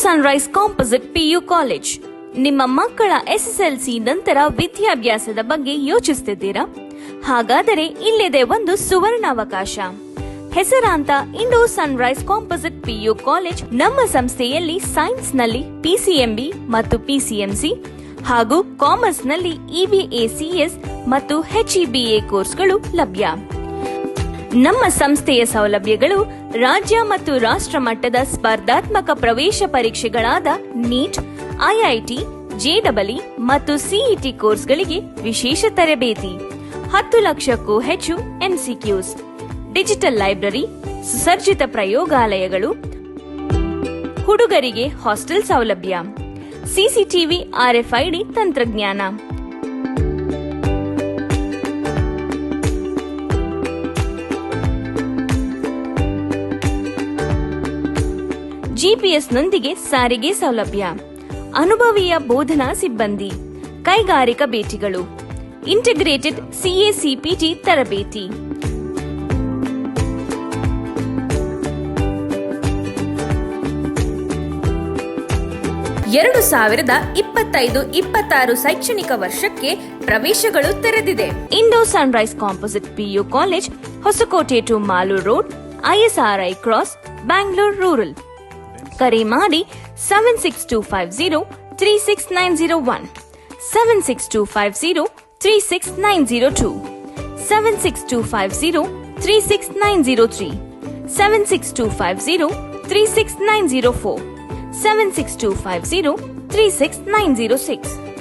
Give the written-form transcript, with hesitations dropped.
Sunrise composite PU college. ನಿಮ್ಮ ಮಕ್ಕಳ SSLC ನಂತರ ವಿದ್ಯಾಭ್ಯಾಸದ ಬಗ್ಗೆ ಯೋಚಿಸುತ್ತಿದ್ದೀರಾ? ಹಾಗಾದರೆ ಇಲ್ಲಿದೆ ಒಂದು ಸುವರ್ಣಾವಕಾಶ. ಹೆಸರಾಂತ Indo sunrise composite PU college. ನಮ್ಮ ಸಂಸ್ಥೆಯಲ್ಲಿ ಸೈನ್ಸ್ನಲ್ಲಿ ಪಿಸಿಎಂಬಿ ಮತ್ತು ಪಿಸಿಎಂಸಿ ಹಾಗೂ ಕಾಮರ್ಸ್ನಲ್ಲಿ ಇಬಿಎಸಿಎಸ್ ಮತ್ತು ಎಚ್ಇಬಿಎ ಕೋರ್ಸ್ಗಳು ಲಭ್ಯ. ನಮ್ಮ ಸಂಸ್ಥೆಯ ಸೌಲಭ್ಯಗಳು ರಾಜ್ಯ ಮತ್ತು ರಾಷ್ಟ್ರ ಮಟ್ಟದ ಸ್ಪರ್ಧಾತ್ಮಕ ಪ್ರವೇಶ ಪರೀಕ್ಷೆಗಳಾದ ನೀಟ್, ಐಐಟಿ, ಜೆಇಇ ಮತ್ತು ಸಿಇಟಿ ಕೋರ್ಸ್ಗಳಿಗೆ ವಿಶೇಷ ತರಬೇತಿ, 10 ಲಕ್ಷಕ್ಕೂ ಹೆಚ್ಚು ಎಂಸಿಕ್ಯೂಸ್, ಡಿಜಿಟಲ್ ಲೈಬ್ರರಿ, ಸುಸಜ್ಜಿತ ಪ್ರಯೋಗಾಲಯಗಳು, ಹುಡುಗರಿಗೆ ಹಾಸ್ಟೆಲ್ ಸೌಲಭ್ಯ, ಸಿಸಿಟಿವಿ ಆರ್ಎಫ್ಐಡಿ ತಂತ್ರಜ್ಞಾನ. ಜಿಪಿಎಸ್ನೊಂದಿಗೆ ಸಾರಿಗೆ ಸೌಲಭ್ಯ, ಅನುಭವಿಯ ಬೋಧನಾ ಸಿಬ್ಬಂದಿ, ಕೈಗಾರಿಕಾ ಭೇಟಿಗಳು, ಇಂಟಿಗ್ರೇಟೆಡ್ ಸಿಎಸಿಪಿಟಿ ತರಬೇತಿ. ಎರಡು 2025-26 ಶೈಕ್ಷಣಿಕ ವರ್ಷಕ್ಕೆ ಪ್ರವೇಶಗಳು ತೆರೆದಿದೆ. Indo sunrise composite PU college, Hosakote to Malur road, ISRI cross, Bangalore rural. ಕರೆ ಮಾಡಿ 76250-36901, 76250-36902, 76250-36903, 76250-36904, 76250-36906.